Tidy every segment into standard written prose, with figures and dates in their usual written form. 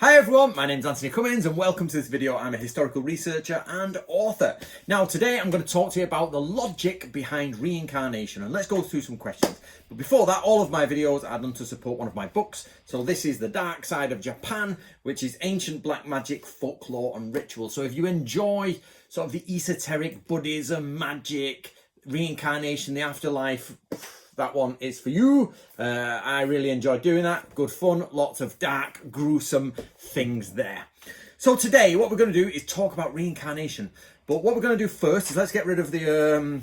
Hi everyone, my name's Anthony Cummins and welcome to this video. I'm a historical researcher and author. Now today I'm going to talk to you about the logic behind reincarnation, and let's go through some questions. But before that, all of my videos are done to support one of my books. So this is The Dark Side of Japan, which is ancient black magic, folklore and ritual. So if you enjoy sort of the esoteric Buddhism, magic, reincarnation, the afterlife, that one is for you. I really enjoy doing that. Good fun. Lots of dark, gruesome things there. So today, what we're going to do is talk about reincarnation. But what we're going to do first is let's get rid of the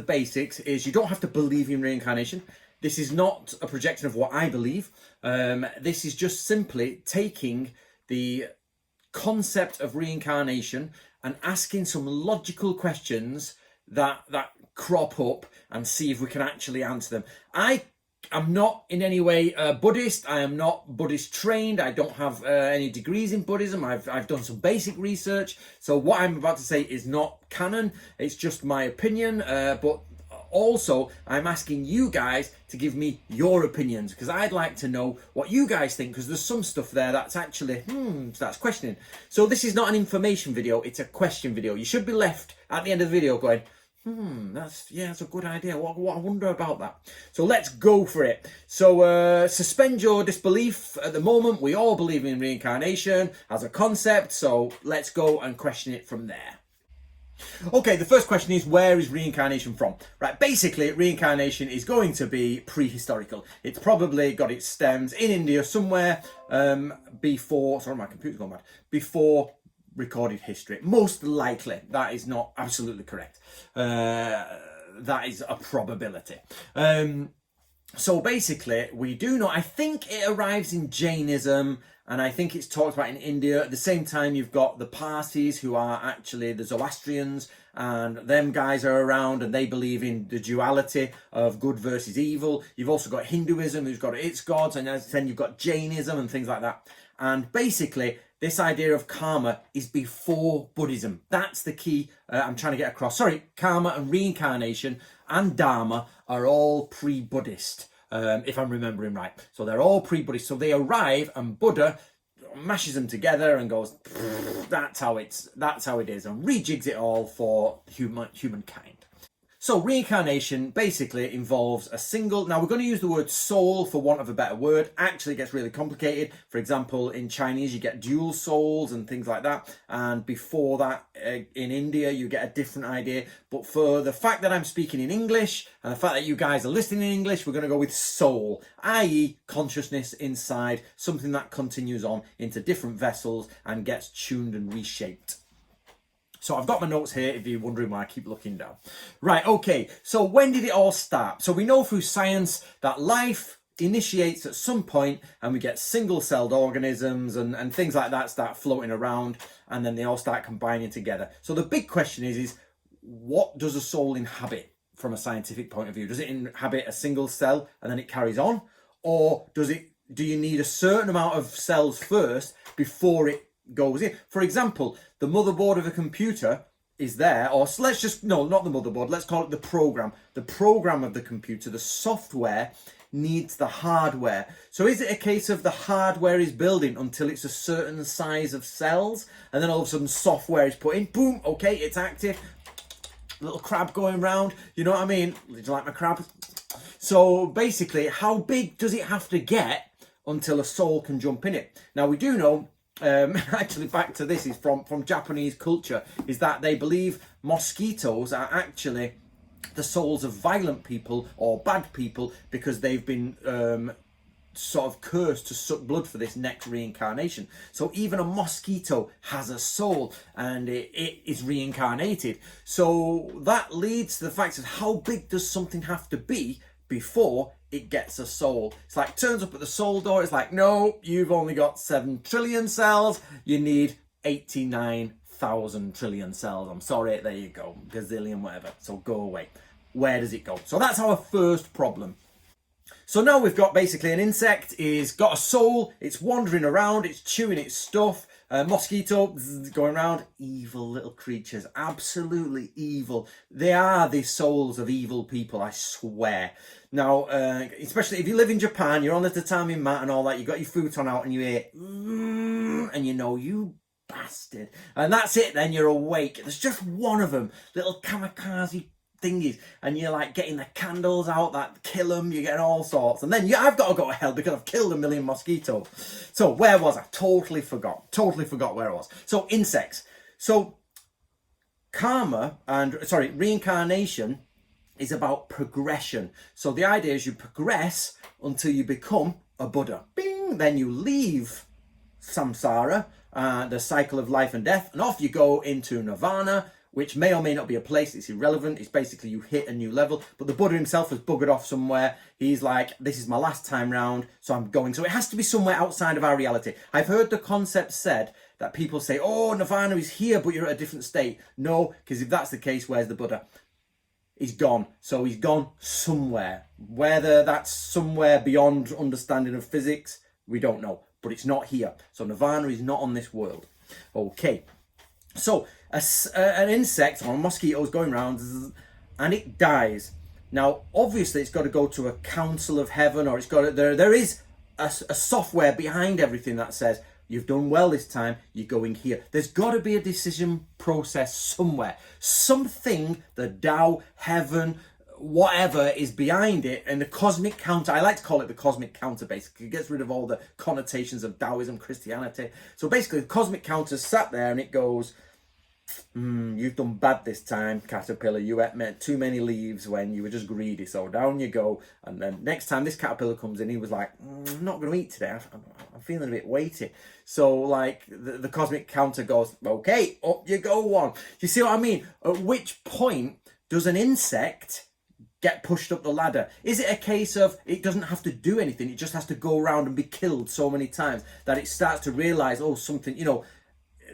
basics. Is you don't have to believe in reincarnation. This is not a projection of what I believe. This is just simply taking the concept of reincarnation and asking some logical questions that crop up and see if we can actually answer them. I am not in any way a Buddhist. I am not Buddhist trained. I don't have any degrees in Buddhism. I've done some basic research. So what I'm about to say is not canon. It's just my opinion. But also I'm asking you guys to give me your opinions, because I'd like to know what you guys think, because there's some stuff there that's actually starts questioning. So this is not an information video, it's a question video. You should be left at the end of the video going, that's a good idea. What I wonder about that. So let's go for it. So suspend your disbelief. At the moment, we all believe in reincarnation as a concept. So let's go and question it from there. Okay, the first question is, where is reincarnation from? Right, basically, reincarnation is going to be prehistorical. It's probably got its stems in India somewhere before. Sorry, my computer's gone mad. Before recorded history, most likely. That is not absolutely correct. That is a probability. So basically, we do know, I think it arrives in Jainism, and I think it's talked about in India. At the same time, you've got the Parsis, who are actually the Zoroastrians, and them guys are around and they believe in the duality of good versus evil. You've also got Hinduism, who's got its gods, and then you've got Jainism and things like that. And basically, this idea of karma is before Buddhism. That's the key I'm trying to get across. Sorry, karma and reincarnation and dharma are all pre-Buddhist, if I'm remembering right. So they're all pre-Buddhist. So they arrive and Buddha mashes them together and goes, that's how it is, and rejigs it all for humankind. So reincarnation basically involves a single, now we're going to use the word soul for want of a better word. Actually it gets really complicated. For example, in Chinese you get dual souls and things like that. And before that, in India, you get a different idea. But for the fact that I'm speaking in English and the fact that you guys are listening in English, we're going to go with soul, i.e. consciousness inside, something that continues on into different vessels and gets tuned and reshaped. So I've got my notes here if you're wondering why I keep looking down. Right, okay, so when did it all start? So we know through science that life initiates at some point and we get single-celled organisms and things like that start floating around, and then they all start combining together. So the big question is what does a soul inhabit from a scientific point of view? Does it inhabit a single cell and then it carries on? Or do you need a certain amount of cells first before it goes in? For example, the motherboard of a computer is there, or let's just, no, not the motherboard, let's call it the program of the computer. The software needs the hardware. So is it a case of the hardware is building until it's a certain size of cells, and then all of a sudden software is put in, boom, okay, it's active, little crab going round, you know what I mean? Did you like my crab? So basically, how big does it have to get until a soul can jump in it? Now we do know, actually back to this is from Japanese culture, is that they believe mosquitoes are actually the souls of violent people or bad people, because they've been sort of cursed to suck blood for this next reincarnation. So even a mosquito has a soul and it is reincarnated. So that leads to the fact of how big does something have to be before it gets a soul? It's like turns up at the soul door, it's like, no, you've only got 7 trillion cells, you need 89,000 trillion cells. I'm sorry, there you go, gazillion, whatever, so go away. Where does it go? So that's our first problem. So now we've got basically an insect is got a soul, it's wandering around, it's chewing its stuff, Mosquito going around, evil little creatures, absolutely evil. They are the souls of evil people, I swear. Now, especially if you live in Japan, you're on the tatami mat and all that, you got your futon out and you hear, and you know, you bastard. And that's it, then you're awake. There's just one of them, little kamikaze thingies, and you're like getting the candles out that kill them, you're getting all sorts, and then I've got to go to hell because I've killed a million mosquitoes. So where was I? Totally forgot where I was. So insects. So reincarnation is about progression. So the idea is you progress until you become a Buddha. Bing! Then you leave samsara, the cycle of life and death, and off you go into nirvana, which may or may not be a place. It's irrelevant. It's basically you hit a new level. But the Buddha himself has buggered off somewhere. He's like, this is my last time round, so I'm going. So it has to be somewhere outside of our reality. I've heard the concept said that people say, oh, nirvana is here, but you're at a different state. No, because if that's the case, where's the Buddha? He's gone. So he's gone somewhere. Whether that's somewhere beyond understanding of physics, we don't know. But it's not here. So nirvana is not on this world. Okay. So an insect or a mosquito is going around and it dies. Now, obviously, it's got to go to a council of heaven, or it's got to, there is a software behind everything that says, you've done well this time, you're going here. There's got to be a decision process somewhere. Something, the Tao, heaven, whatever is behind it, and the cosmic counter, I like to call it the cosmic counter, basically. It gets rid of all the connotations of Taoism, Christianity. So basically, the cosmic counter sat there and it goes, you've done bad this time, caterpillar. You ate too many leaves when you were just greedy. So down you go. And then next time this caterpillar comes in, he was like, I'm not going to eat today. I'm feeling a bit weighty. So like the cosmic counter goes, okay, up you go one. You see what I mean? At which point does an insect get pushed up the ladder? Is it a case of it doesn't have to do anything? It just has to go around and be killed so many times that it starts to realize, oh, something, you know,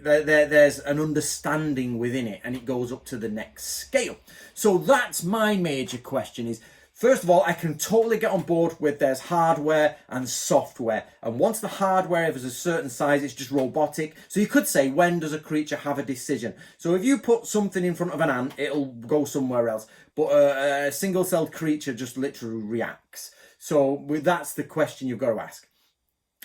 there's an understanding within it, and it goes up to the next scale. So that's my major question is, first of all, I can totally get on board with there's hardware and software. And once the hardware is a certain size, it's just robotic. So you could say, when does a creature have a decision? So if you put something in front of an ant, it'll go somewhere else. But a single-celled creature just literally reacts. So that's the question you've got to ask.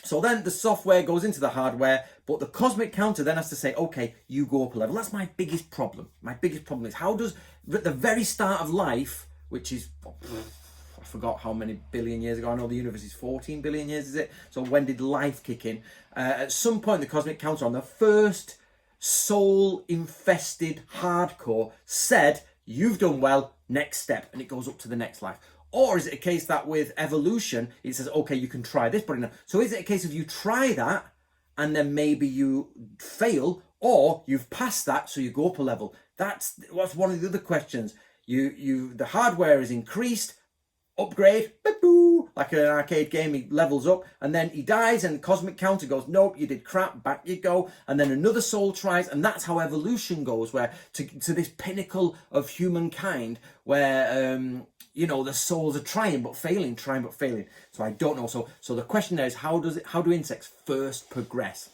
So then the software goes into the hardware, but the cosmic counter then has to say, okay, you go up a level. That's my biggest problem. My biggest problem is, how does, at the very start of life, which is, I forgot how many billion years ago, I know the universe is 14 billion years, is it? So when did life kick in? At some point, the cosmic counter on the first soul-infested hardcore said, you've done well, next step, and it goes up to the next life. Or is it a case that with evolution, it says, okay, you can try this, but so is it a case of you try that and then maybe you fail, or you've passed that, so you go up a level? That's one of the other questions. The hardware is increased, upgrade, like an arcade game, he levels up, and then he dies, and the cosmic counter goes, nope, you did crap, back you go, and then another soul tries, and that's how evolution goes, where to this pinnacle of humankind, where you know, the souls are trying but failing. So I don't know. So the question there is, how do insects first progress?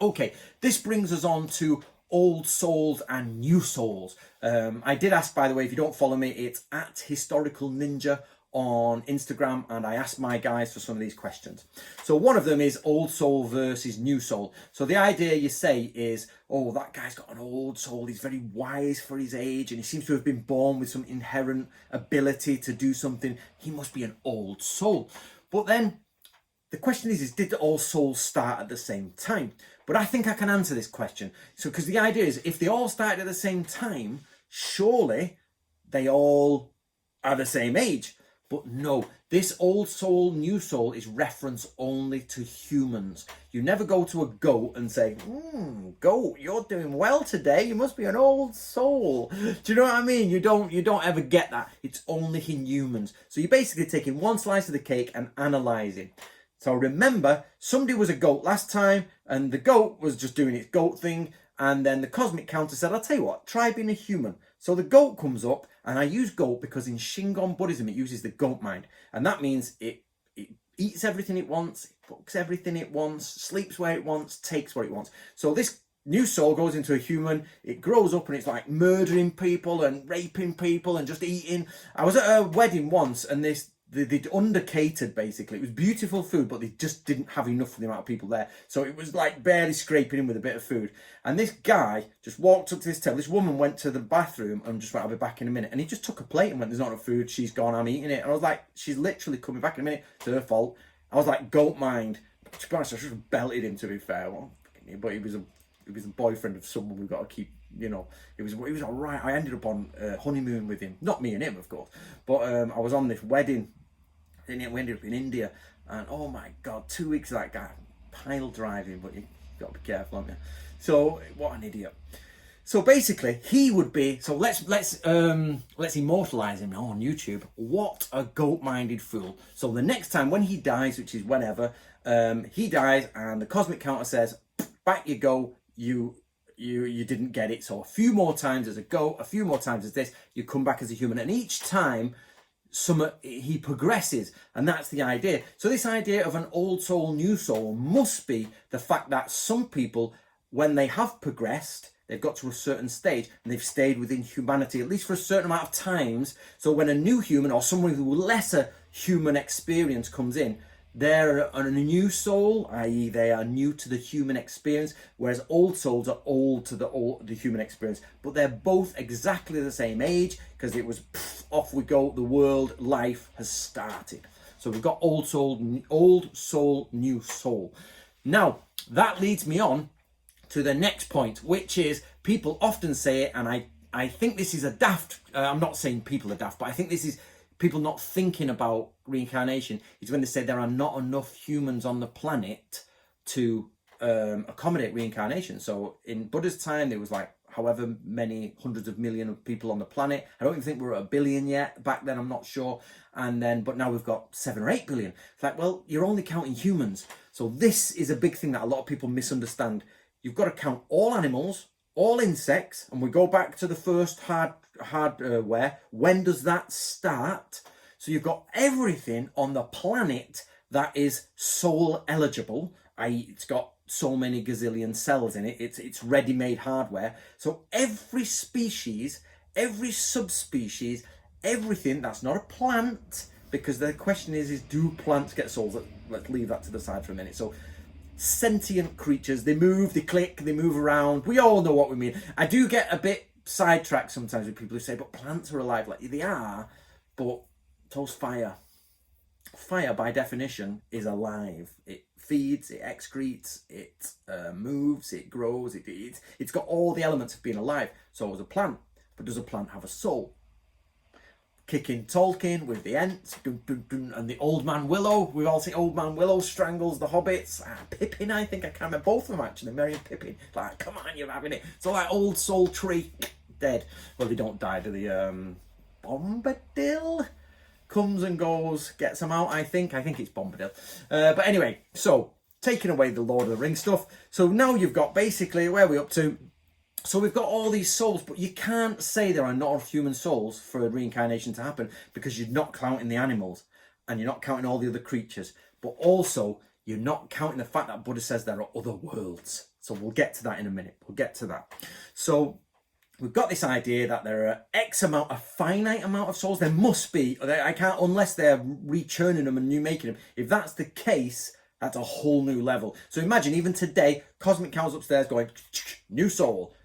Okay, this brings us on to old souls and new souls. I did ask, by the way, if you don't follow me, it's at Historical Ninja on Instagram, and I asked my guys for some of these questions. So one of them is old soul versus new soul. So the idea you say is, oh, that guy's got an old soul, he's very wise for his age, and he seems to have been born with some inherent ability to do something. He must be an old soul. But then the question is did all souls start at the same time? But I think I can answer this question. So, because the idea is, if they all started at the same time, surely they all are the same age. But no, this old soul, new soul is reference only to humans. You never go to a goat and say, goat, you're doing well today. You must be an old soul. Do you know what I mean? You don't ever get that. It's only in humans. So you're basically taking one slice of the cake and analysing. So remember, somebody was a goat last time, and the goat was just doing its goat thing. And then the cosmic counter said, I'll tell you what, try being a human. So the goat comes up, and I use goat because in Shingon Buddhism, it uses the goat mind. And that means it eats everything it wants, fucks everything it wants, sleeps where it wants, takes what it wants. So this new soul goes into a human, it grows up and it's like murdering people and raping people and just eating. I was at a wedding once and they'd under-catered basically. It was beautiful food, but they just didn't have enough for the amount of people there. So it was like barely scraping in with a bit of food. And this guy just walked up to this table. This woman went to the bathroom and just went, I'll be back in a minute. And he just took a plate and went, there's not enough food. She's gone, I'm eating it. And I was like, she's literally coming back in a minute. It's her fault. I was like, goat mind. To be honest, I should have belted him, to be fair. Well, but he was a boyfriend of someone we've got to keep, you know. It was all right. I ended up on honeymoon with him. Not me and him, of course. But I was on this wedding. And we ended up in India, and oh my god, 2 weeks of that guy pile driving, but you got to be careful, haven't you? So what an idiot. So basically, he would be. So let's immortalize him now on YouTube. What a goat-minded fool. So the next time when he dies, which is whenever, he dies, and the cosmic counter says, "Back you go. You didn't get it. So a few more times as a goat, a few more times as this. You come back as a human, and each time." He progresses, and that's the idea. So this idea of an old soul, new soul must be the fact that some people, when they have progressed, they've got to a certain stage and they've stayed within humanity, at least for a certain amount of times. So when a new human or someone with lesser human experience comes in, they're a new soul, i.e. they are new to the human experience, whereas old souls are old to the human experience. But they're both exactly the same age, because it was off we go, the world, life has started. So we've got old soul, new soul. Now, that leads me on to the next point, which is people often say it, and I think this is a daft, I'm not saying people are daft, but I think this is people not thinking about reincarnation, is when they say there are not enough humans on the planet to accommodate reincarnation. So in Buddha's time, there was like however many hundreds of millions of people on the planet. I don't even think we're at 1 billion yet. Back then, I'm not sure. But now we've got 7 or 8 billion. It's like, well, you're only counting humans. So this is a big thing that a lot of people misunderstand. You've got to count all animals, all insects, and we go back to the first hardware. When does that start? So you've got everything on the planet that is soul eligible, i.e. it's got so many gazillion cells in it, it's ready-made hardware. So every species, every subspecies, everything that's not a plant, because the question is do plants get souls? Let's leave that to the side for a minute. So sentient creatures, they move, they click, they move around. We all know what we mean. I do get a bit sidetracked sometimes with people who say, but plants are alive. Like, they are, but toast fire. Fire, by definition, is alive. It feeds, it excretes, it moves, it grows, it's got all the elements of being alive. So is a plant. But does a plant have a soul? Kicking Tolkien with the Ents, and the Old Man Willow. We've all seen Old Man Willow strangles the hobbits. Pippin, I think, I can't remember, both of them actually, Merry and Pippin. Like, come on, you're having it. So that old soul tree, dead. Well, they don't die, do they? Bombadil comes and goes, gets them out, I think it's Bombadil. But anyway, so taking away the Lord of the Rings stuff. So now you've got basically, where are we up to? So we've got all these souls, but you can't say there are not enough human souls for reincarnation to happen, because you're not counting the animals and you're not counting all the other creatures, but also you're not counting the fact that Buddha says there are other worlds. So we'll get to that in a minute. We'll get to that. So we've got this idea that there are a finite amount of souls. There must be. I can't, unless they're rechurning them and making them. If that's the case, that's a whole new level. So imagine even today, cosmic cows upstairs going, new soul,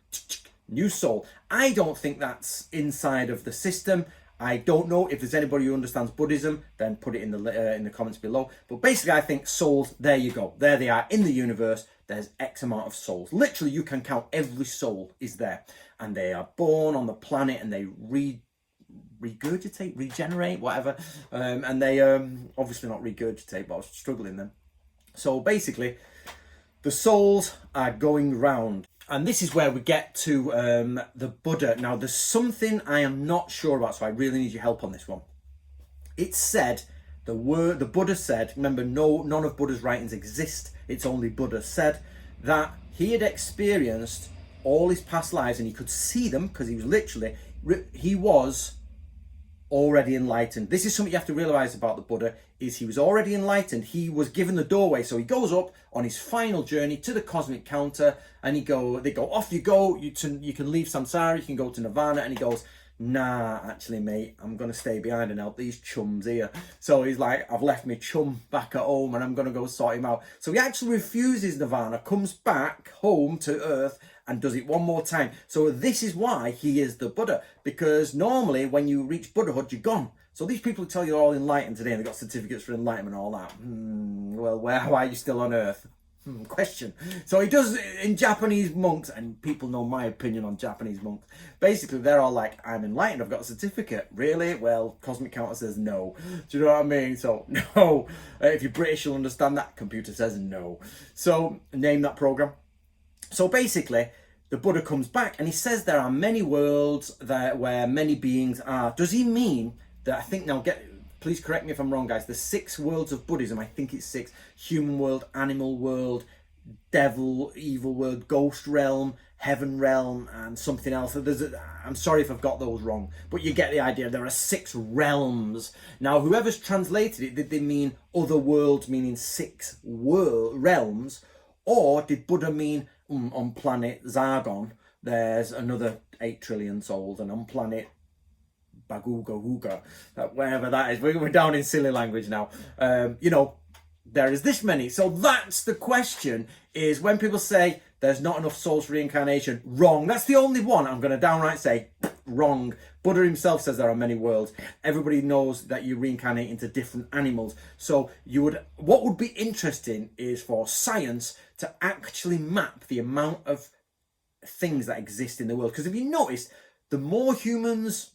new soul. I don't think that's inside of the system. I don't know if there's anybody who understands Buddhism, then put it in the comments below. But basically, I think souls, there you go. There they are in the universe. There's X amount of souls. Literally, you can count every soul is there. And they are born on the planet and they regurgitate, regenerate, whatever. And they obviously not regurgitate, but I was struggling then. So basically, the souls are going round. And this is where we get to the Buddha. Now, there's something I am not sure about, so I really need your help on this one. It said, the Buddha said, remember, none of Buddha's writings exist. It's only Buddha said that he had experienced all his past lives and he could see them, because he was literally, he was already enlightened. This is something you have to realize about the Buddha, is he was already enlightened. He was given the doorway. So he goes up on his final journey to the cosmic counter, and they go, off you go, you can leave samsara, you can go to nirvana. And he goes, nah, actually, mate, I'm going to stay behind and help these chums here. So he's like, I've left my chum back at home and I'm going to go sort him out. So he actually refuses nirvana, comes back home to earth and does it one more time. So this is why he is the Buddha, because normally when you reach Buddhahood, you're gone. So these people who tell you they're all enlightened today and they've got certificates for enlightenment and all that, well, why are you still on earth? Question. So he does in Japanese monks, and people know my opinion on Japanese monks. Basically, they're all like, I'm enlightened, I've got a certificate. Really? Well, Cosmic Counter says no. Do you know what I mean? So, no. If you're British, you'll understand that. Computer says no. So, name that program. So basically, the Buddha comes back and he says there are many worlds where many beings are. Does he mean that, I think now please correct me if I'm wrong, guys, the 6 worlds of Buddhism, I think it's 6, human world, animal world, devil, evil world, ghost realm, heaven realm, and something else. I'm sorry if I've got those wrong, but you get the idea. There are 6 realms. Now, whoever's translated it, did they mean other worlds, meaning 6 realms, or did Buddha mean on planet Zargon, there's another 8 trillion souls, and on planet Baguga Huga, wherever that is, we're down in silly language now, there is this many. So that's the question, is when people say there's not enough souls for reincarnation, wrong. That's the only one I'm going to downright say wrong. Buddha himself says there are many worlds. Everybody knows that you reincarnate into different animals. So what would be interesting is for science to actually map the amount of things that exist in the world. Because if you notice, the more humans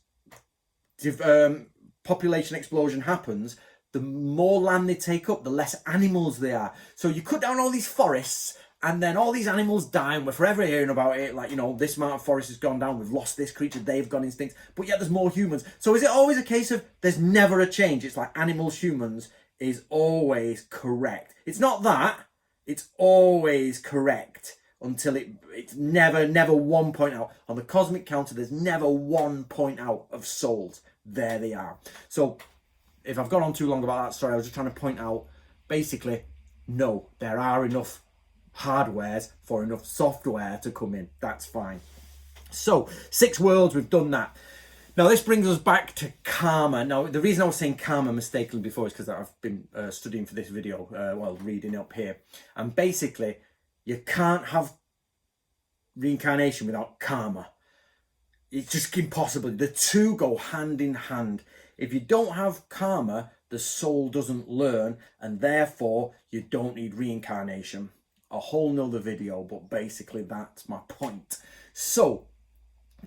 population explosion happens, the more land they take up, the less animals there are. So you cut down all these forests and then all these animals die, and we're forever hearing about it, like, this amount of forest has gone down, we've lost this creature, they've gone extinct, but yet there's more humans. So is it always a case of there's never a change? It's like animals, humans is always correct. It's not that, it's always correct until it's never one point out. On the cosmic counter, there's never one point out of souls. There they are. So if I've gone on too long about that, sorry, I was just trying to point out, basically, no, there are enough hardwares for enough software to come in. That's fine. So 6 worlds, we've done that. Now this brings us back to karma. Now the reason I was saying karma mistakenly before is because I've been studying for this video, reading up here. And basically, you can't have reincarnation without karma. It's just impossible. The two go hand in hand. If you don't have karma, the soul doesn't learn, and therefore you don't need reincarnation. A whole nother video, but basically that's my point. So,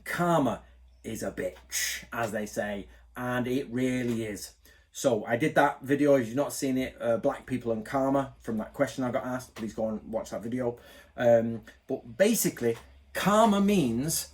karma is a bitch, as they say, and it really is. So I did that video. If you've not seen it, Black People and Karma, from that question I got asked, please go and watch that video. But basically, karma means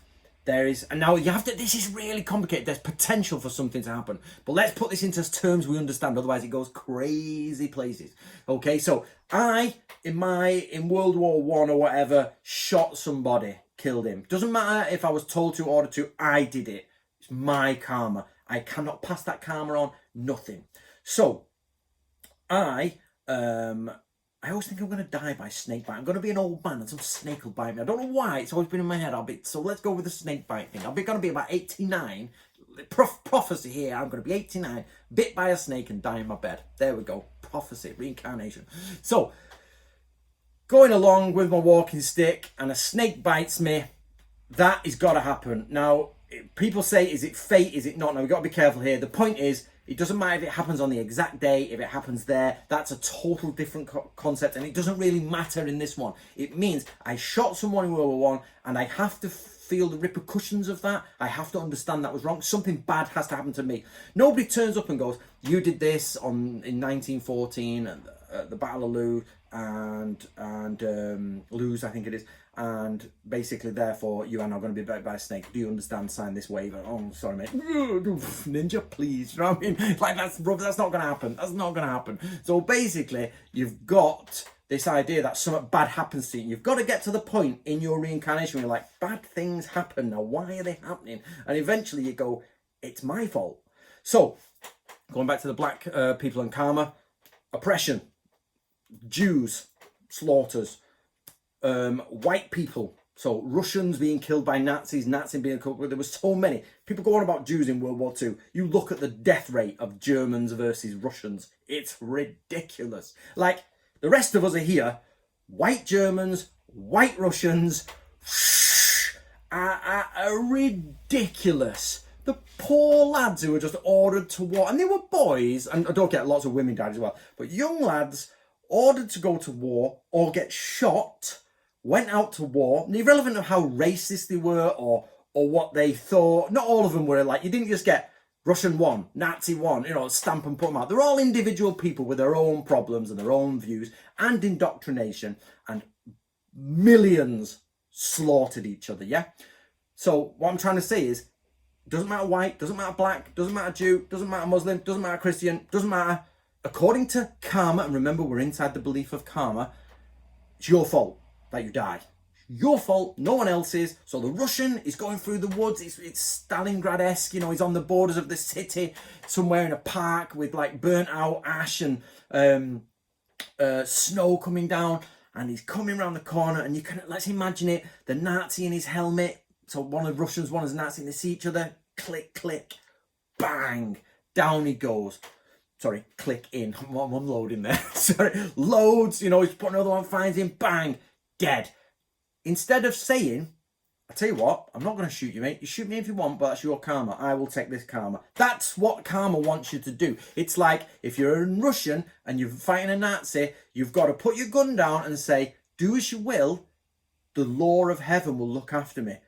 there is, and now you have to, this is really complicated. There's potential for something to happen, but let's put this into terms we understand. Otherwise, it goes crazy places. Okay, so in World War I or whatever, shot somebody, killed him. Doesn't matter if I was told to, ordered to. I did it. It's my karma. I cannot pass that karma on. Nothing. So I always think I'm going to die by snake bite. I'm going to be an old man and some snake will bite me. I don't know why. It's always been in my head. So let's go with the snake bite thing. I'm going to be about 89. Prophecy here. I'm going to be 89, bit by a snake and die in my bed. There we go. Prophecy, reincarnation. So going along with my walking stick and a snake bites me, that has got to happen. Now, people say, is it fate? Is it not? Now, we've got to be careful here. The point is, it doesn't matter if it happens on the exact day, if it happens there. That's a total different concept, and it doesn't really matter in this one. It means I shot someone in World War I, and I have to feel the repercussions of that. I have to understand that was wrong. Something bad has to happen to me. Nobody turns up and goes, you did this in 1914 at the Battle of Luz, and Luz, I think it is. And basically, therefore, you are now going to be bit by a snake. Do you understand? Sign this waiver. Oh, sorry, mate. Ninja, please. You know what I mean? Like, that's not going to happen. That's not going to happen. So basically, you've got this idea that something bad happens to you. You've got to get to the point in your reincarnation where you're like, bad things happen. Now, why are they happening? And eventually you go, it's my fault. So, going back to the black people and karma, oppression, Jews, slaughters, white people, so Russians being killed by Nazis, Nazis being killed, there were so many. People go on about Jews in World War II. You look at the death rate of Germans versus Russians. It's ridiculous. Like, the rest of us are here, white Germans, white Russians, are ridiculous. The poor lads who were just ordered to war, and they were boys, and I don't get lots of women died as well, but young lads ordered to go to war or get shot, went out to war, and irrelevant of how racist they were or what they thought. Not all of them were like, you didn't just get Russian one, Nazi one, you know, stamp and put them out. They're all individual people with their own problems and their own views and indoctrination, and millions slaughtered each other, yeah? So what I'm trying to say is, doesn't matter white, doesn't matter black, doesn't matter Jew, doesn't matter Muslim, doesn't matter Christian, doesn't matter. According to karma, and remember we're inside the belief of karma, it's your fault that you die. Your fault, no one else's. So the Russian is going through the woods, it's Stalingrad-esque, you know, he's on the borders of the city, somewhere in a park with like burnt out ash and snow coming down, and he's coming around the corner, and you can, let's imagine it, the Nazi in his helmet, so one of the Russians, one is Nazi, and they see each other, click, click, bang, down he goes. Sorry, click in. I'm unloading there. Sorry, loads, you know, he's putting another one, finds him, bang, dead. Instead of saying, I tell you what, I'm not going to shoot you, mate. You shoot me if you want, but that's your karma. I will take this karma. That's what karma wants you to do. It's like if you're a Russian and you're fighting a Nazi, you've got to put your gun down and say, do as you will, the law of heaven will look after me.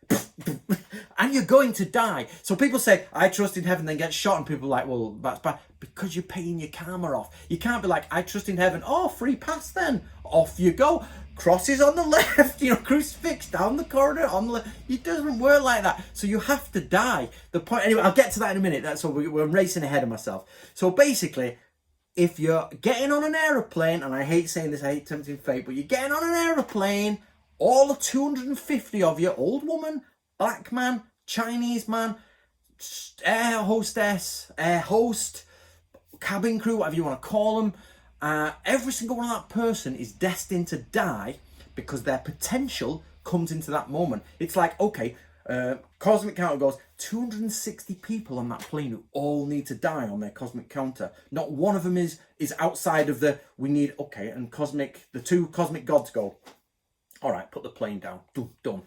And you're going to die. So people say, I trust in heaven, then get shot, and people are like, well, that's bad. Because you're paying your karma off. You can't be like, I trust in heaven. Oh, free pass then. Off you go. Crosses on the left, you know, crucifix down the corridor on the left. It doesn't work like that. So you have to die. The point, anyway, I'll get to that in a minute. That's what we're racing ahead of myself. So basically, if you're getting on an aeroplane, and I hate saying this, I hate tempting fate, but you're getting on an aeroplane, all the 250 of you, old woman, black man, Chinese man, air hostess, air host, cabin crew, whatever you want to call them, every single one of that person is destined to die because their potential comes into that moment. It's like, okay, cosmic counter goes 260 people on that plane who all need to die on their cosmic counter. Not one of them is outside of the, we need, okay, and the two cosmic gods go, all right, put the plane down, done.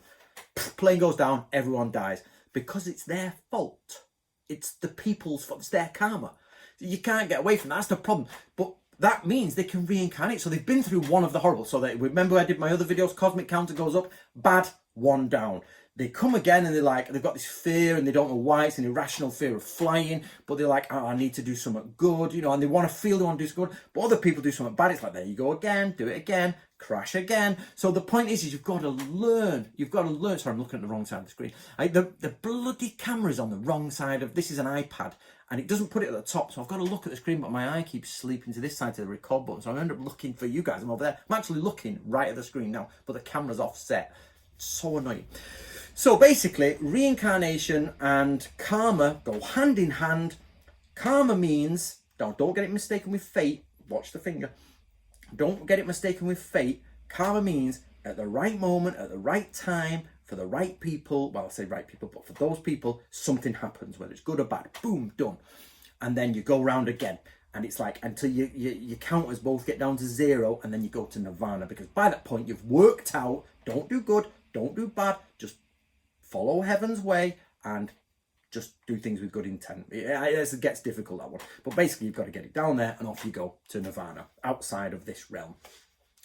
Plane goes down, everyone dies. Because it's their fault. It's the people's fault. It's their karma. You can't get away from that. That's the problem. But that means they can reincarnate. So they've been through one of the horrible. So remember I did my other videos, cosmic counter goes up, bad, one down. They come again and they've got this fear and they don't know why. It's an irrational fear of flying, but they're like, oh, I need to do something good, you know, and they want to do something good, but other people do something bad. It's like, there you go again, do it again, crash again. So the point is you've got to learn. Sorry, I'm looking at the wrong side of the screen. The bloody camera's on the wrong side of, this is an iPad, and it doesn't put it at the top, so I've got to look at the screen, but my eye keeps sleeping to this side to the record button, so I end up looking for you guys. I'm over there. I'm actually looking right at the screen now, but the camera's offset. It's so annoying. So basically, reincarnation and karma go hand in hand. Karma means, don't get it mistaken with fate. Watch the finger. Don't get it mistaken with fate. Karma means at the right moment, at the right time, for the right people. Well, I say right people, but for those people, something happens, whether it's good or bad. Boom, done. And then you go round again. And it's like, until your counters both get down to zero, and then you go to nirvana. Because by that point, you've worked out, don't do good, don't do bad, just follow heaven's way and just do things with good intent. It gets difficult, that one. But basically, you've got to get it down there and off you go to nirvana, outside of this realm.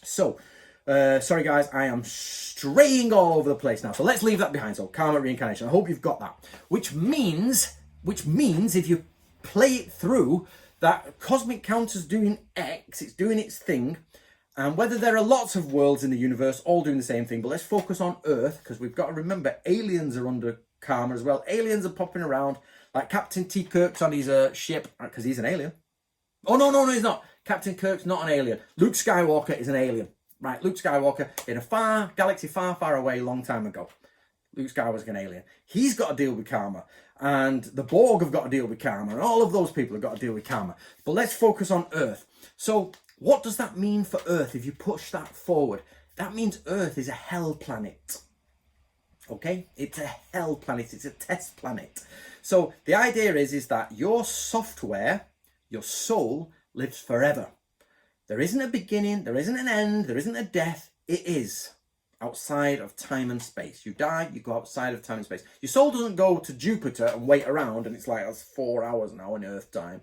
So, sorry guys, I am straying all over the place now. So let's leave that behind. So karma, reincarnation. I hope you've got that. Which means if you play it through, that cosmic counter's doing X, it's doing its thing. And whether there are lots of worlds in the universe all doing the same thing, but let's focus on Earth, because we've got to remember aliens are under karma as well. Aliens are popping around, like Captain T. Kirk's on his ship, because he's an alien. Oh, no, he's not. Captain Kirk's not an alien. Luke Skywalker is an alien. Right, Luke Skywalker in a galaxy far, far away, long time ago. Luke Skywalker's an alien. He's got to deal with karma. And the Borg have got to deal with karma. And all of those people have got to deal with karma. But let's focus on Earth. So what does that mean for Earth if you push that forward? That means Earth is a hell planet. Okay? It's a hell planet. It's a test planet. So the idea is that your software, your soul, lives forever. There isn't a beginning. There isn't an end. There isn't a death. It is outside of time and space. You die, you go outside of time and space. Your soul doesn't go to Jupiter and wait around and it's like, that's 4 hours now in Earth time.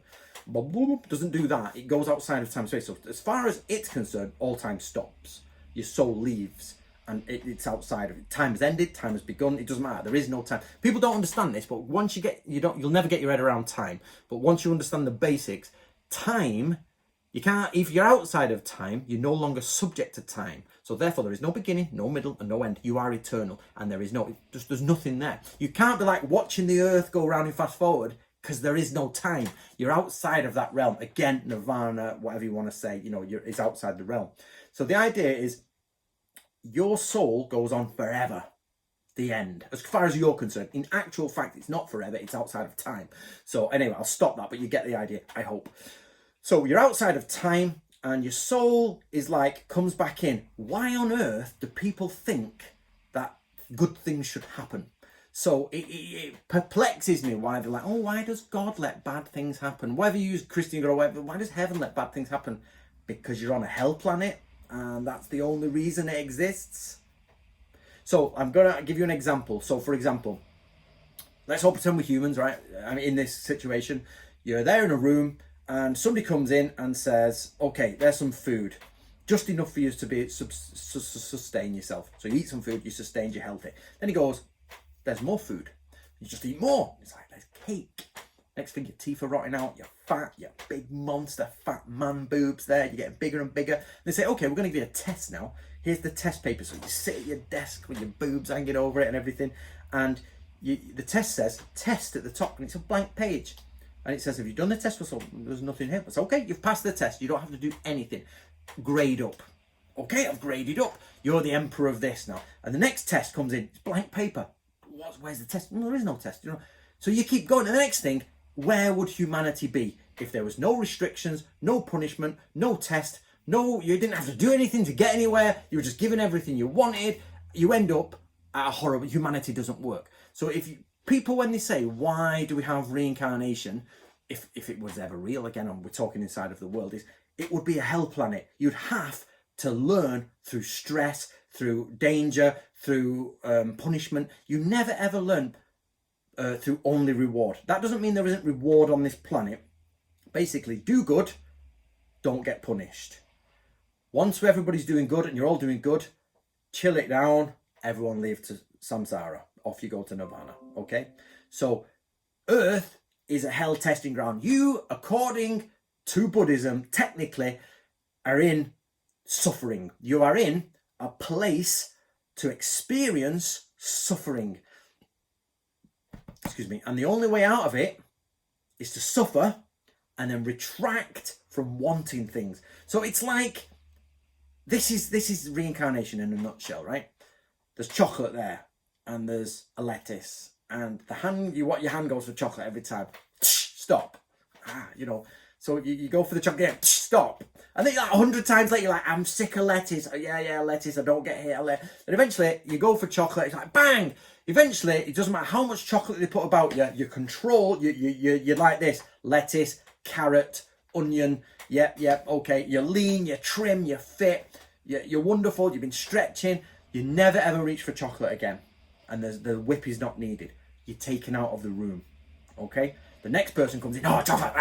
Doesn't do that. It goes outside of time and space. So as far as it's concerned, all time stops. Your soul leaves and it's outside of it. Time has ended, time has begun. It doesn't matter. There is no time. People don't understand this, but once you get, you'll never get your head around time. But once you understand the basics, time, you can't, if you're outside of time, you're no longer subject to time. So therefore there is no beginning, no middle and no end. You are eternal and there is there's nothing there. You can't be like watching the earth go around and fast forward because there is no time. You're outside of that realm. Again, nirvana, whatever you want to say, it's outside the realm. So the idea is your soul goes on forever. The end. As far as you're concerned, in actual fact, it's not forever. It's outside of time. So anyway, I'll stop that, but you get the idea, I hope. So you're outside of time and your soul is like, comes back in. Why on earth do people think that good things should happen? So it perplexes me why they're like, oh, why does God let bad things happen? Whether you use Christian or whatever, why does heaven let bad things happen? Because you're on a hell planet and that's the only reason it exists. So I'm going to give you an example. So for example, let's all pretend we're humans, right? I mean, in this situation, you're there in a room and somebody comes in and says, okay, there's some food, just enough for you to be sustain yourself. So you eat some food, you sustain, you're healthy. Then he goes, there's more food. You just eat more. It's like, there's cake. Next thing, your teeth are rotting out, you're fat, you're big monster, fat man boobs there, you're getting bigger and bigger. And they say, okay, we're going to give you a test now. Here's the test paper. So you sit at your desk with your boobs hanging over it and everything. And the test says, test at the top, and it's a blank page. And it says, have you done the test? So there's nothing here. It's okay, you've passed the test. You don't have to do anything. Grade up. Okay, I've graded up. You're the emperor of this now. And the next test comes in, it's blank paper. Where's the test? No, there is no test, So you keep going to the next thing. Where would humanity be if there was no restrictions, no punishment, no test, you didn't have to do anything to get anywhere. You were just given everything you wanted. You end up at a horrible, humanity doesn't work. So people, when they say, why do we have reincarnation? If it was ever real, again, and we're talking inside of the world, it would be a hell planet. You'd have to learn through stress, through danger, through punishment. You never ever learn through only reward. That doesn't mean there isn't reward on this planet. Basically, do good, don't get punished. Once everybody's doing good and you're all doing good, chill it down, everyone leave to samsara. Off you go to nirvana, okay? So Earth is a hell testing ground. You, according to Buddhism, technically are in suffering. You are in a place to experience suffering. Excuse me. And the only way out of it is to suffer and then retract from wanting things. So it's like, this is reincarnation in a nutshell, right? There's chocolate there and there's a lettuce and your hand goes for chocolate every time. Stop. So you go for the chocolate, stop. And then like 100 times later, you're like, I'm sick of lettuce. Oh, yeah, lettuce, I don't get hit. And eventually you go for chocolate, it's like, bang. Eventually, it doesn't matter how much chocolate they put about you, you control, you're like this, lettuce, carrot, onion, yep, okay. You're lean, you're trim, you're fit, you're wonderful, you've been stretching. You never ever reach for chocolate again. And the whip is not needed. You're taken out of the room, okay? The next person comes in, oh, chocolate,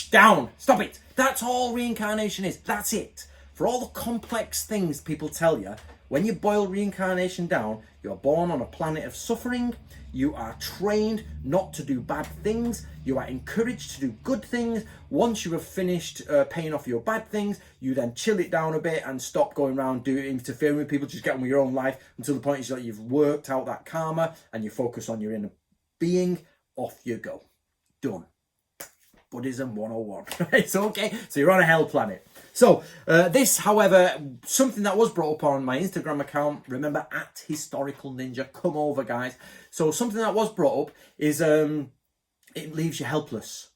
down, stop it. That's all reincarnation is, that's it. For all the complex things people tell you, when you boil reincarnation down, you're born on a planet of suffering. You are trained not to do bad things. You are encouraged to do good things. Once you have finished paying off your bad things, you then chill it down a bit and stop going around interfering with people. Just get on with your own life until the point is that you've worked out that karma and you focus on your inner being. Off you go. Done. Buddhism 101. Right? So, okay, so you're on a hell planet. So this, however, something that was brought up on my Instagram account, remember, at Historical Ninja, come over, guys. So something that was brought up is it leaves you helpless.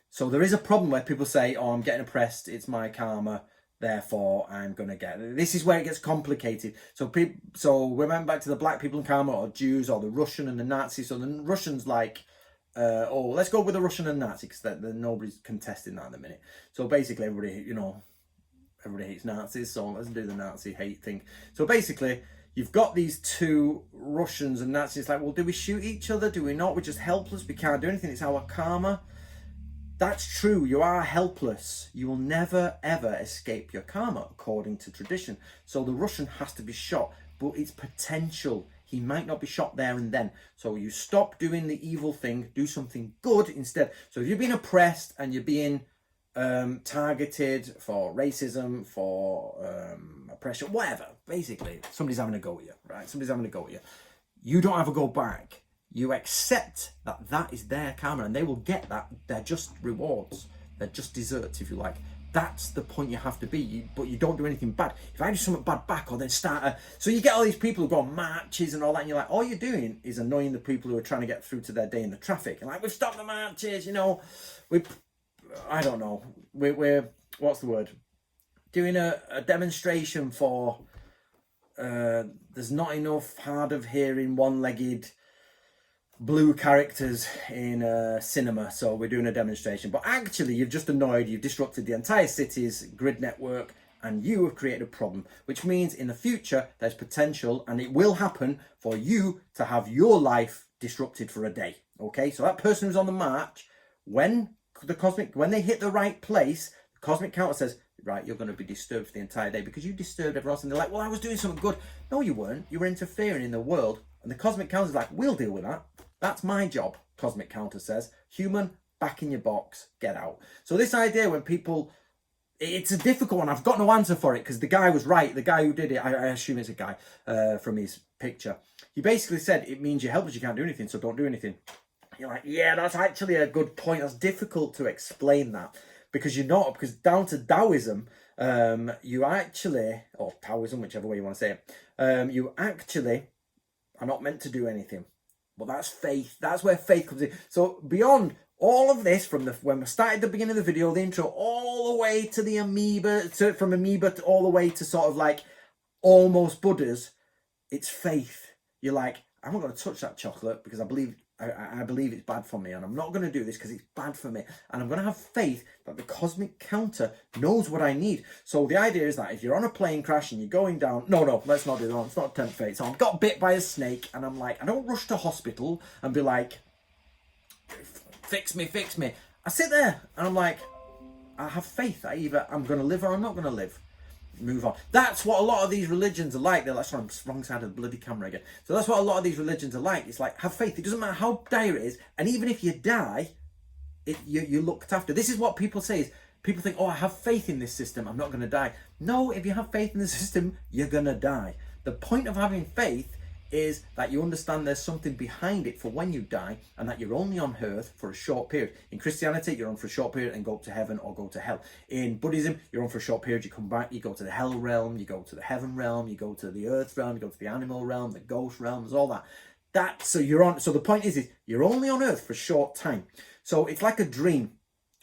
So there is a problem where people say, oh, I'm getting oppressed, it's my karma, therefore I'm going to get it. This is where it gets complicated. So remember back to the black people in karma, or Jews, or the Russian and the Nazis. So the Russians like, let's go with the Russian and Nazi, because nobody's contesting that in a minute. So basically everybody, everybody hates Nazis, so let's do the Nazi hate thing. So basically, you've got these two Russians and Nazis like, well, do we shoot each other? Do we not? We're just helpless. We can't do anything. It's our karma. That's true. You are helpless. You will never, ever escape your karma, according to tradition. So the Russian has to be shot, but it's potential. He might not be shot there and then. So you stop doing the evil thing, do something good instead. So if you're being oppressed and you're being targeted for racism, for oppression, whatever, basically somebody's having a go at you, right? Somebody's having a go at you. You don't have a go back. You accept that that is their karma, and they will get that. They're just rewards. They're just desserts, if you like. That's the point you have to be, but you don't do anything bad. If I do something bad back, or then so you get all these people who go on marches and all that, and you're like, all you're doing is annoying the people who are trying to get through to their day in the traffic. And like, we've stopped the marches, I don't know. We're what's the word? Doing a demonstration for there's not enough hard of hearing, one-legged blue characters in cinema, so we're doing a demonstration. But actually, you've just you've disrupted the entire city's grid network, and you have created a problem, which means in the future there's potential, and it will happen, for you to have your life disrupted for a day. Okay, so that person who's on the march, when they hit the right place, the cosmic counter says, right, you're going to be disturbed for the entire day because you disturbed everyone else. And they're like, well, I was doing something good. No, you weren't. You were interfering in the world. And the cosmic counter's like, we'll deal with that. That's my job, cosmic counter says. Human, back in your box, get out. So this idea when people, it's a difficult one. I've got no answer for it because the guy was right. The guy who did it, I assume it's a guy from his picture. He basically said, it means you're helpless, you can't do anything, so don't do anything. You're like, yeah, that's actually a good point. That's difficult to explain that because you're not, because down to Taoism, you actually, or Taoism, whichever way you want to say it, you actually are not meant to do anything. But that's faith. That's where faith comes in. So beyond all of this, from when we started the beginning of the video, the intro, all the way to the amoeba, from amoeba to all the way to sort of like almost Buddhas, it's faith. You're like, I'm not going to touch that chocolate because I believe it's bad for me, and I'm not going to do this because it's bad for me, and I'm going to have faith that the cosmic counter knows what I need. So the idea is that if you're on a plane crash and you're going down, no, let's not do that. It's not tempt fate. So I've got bit by a snake, and I'm like, I don't rush to hospital and be like, fix me. I sit there and I'm like, I have faith that either I'm going to live or I'm not going to live. Move on. That's what a lot of these religions are like. They're like, sorry, I'm wrong side of the bloody camera again. So that's what a lot of these religions are like. It's like, have faith. It doesn't matter how dire it is. And even if you die, you're looked after. This is what people say. Is people think, oh, I have faith in this system, I'm not going to die. No, if you have faith in the system, you're going to die. The point of having faith is that you understand there's something behind it for when you die, and that you're only on earth for a short period. In Christianity, you're on for a short period and go to heaven or go to hell. In Buddhism, you're on for a short period, you come back, you go to the hell realm, you go to the heaven realm, you go to the earth realm, you go to the animal realm, the ghost realms, all that. So the point is you're only on earth for a short time. So it's like a dream.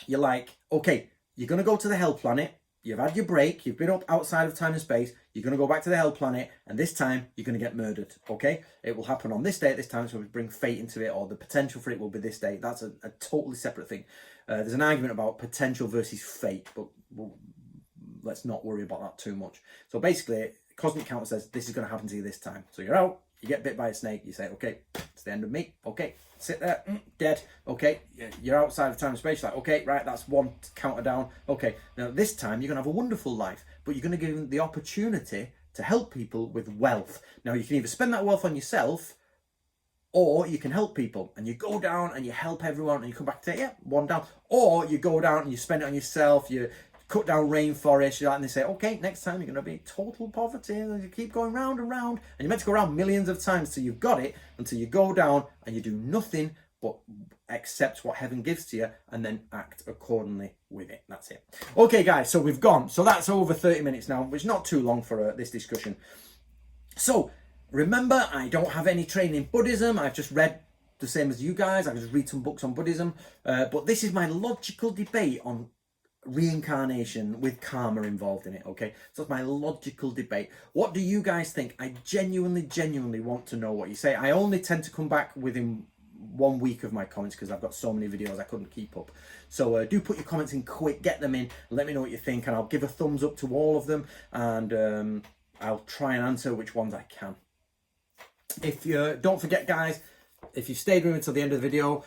You're like, okay, you're going to go to the hell planet. You've had your break, you've been up outside of time and space, you're going to go back to the hell planet, and this time you're going to get murdered, okay? It will happen on this day at this time, so we bring fate into it, or the potential for it will be this day. That's a totally separate thing. There's an argument about potential versus fate, but let's not worry about that too much. So basically, Cosmic Counter says, this is going to happen to you this time. So you're out, you get bit by a snake, you say, okay, it's the end of me, okay, sit there, dead, okay, you're outside of time and space, like, okay, right, that's one counter down, okay, now this time you're going to have a wonderful life, but you're going to give them the opportunity to help people with wealth. Now you can either spend that wealth on yourself, or you can help people, and you go down and you help everyone, and you come back to say, yeah, one down, or you go down and you spend it on yourself, you cut down rainforest, and they say, okay, next time you're going to be total poverty, and you keep going round and round, and you're meant to go around millions of times till you've got it, until you go down and you do nothing but accept what heaven gives to you and then act accordingly with it. That's it. Okay, guys, so we've gone. So that's over 30 minutes now, which is not too long for this discussion. So remember, I don't have any training in Buddhism. I've just read the same as you guys. I just read some books on Buddhism. But this is my logical debate on reincarnation with karma involved in it, okay? So it's my logical debate. What do you guys think? I genuinely want to know what you say. I only tend to come back within 1 week of my comments because I've got so many videos I couldn't keep up. So do put your comments in quick, get them in, let me know what you think, and I'll give a thumbs up to all of them, and I'll try and answer which ones I can. If you don't forget, guys, if you've stayed with me until the end of the video,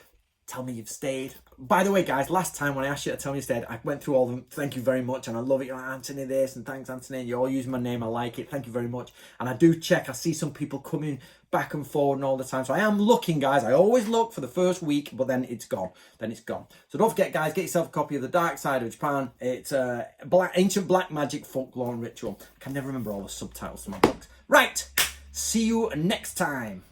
tell me you've stayed. By the way, guys, last time when I asked you to tell me you stayed, I went through all of them. Thank you very much, and I love it. You're like, Anthony this, and thanks, Anthony. You all use my name. I like it. Thank you very much. And I do check. I see some people coming back and forward and all the time. So I am looking, guys. I always look for the first week, but then it's gone. So don't forget, guys, get yourself a copy of The Dark Side of Japan. It's ancient black magic folklore and ritual. I can never remember all the subtitles to my books. Right. See you next time.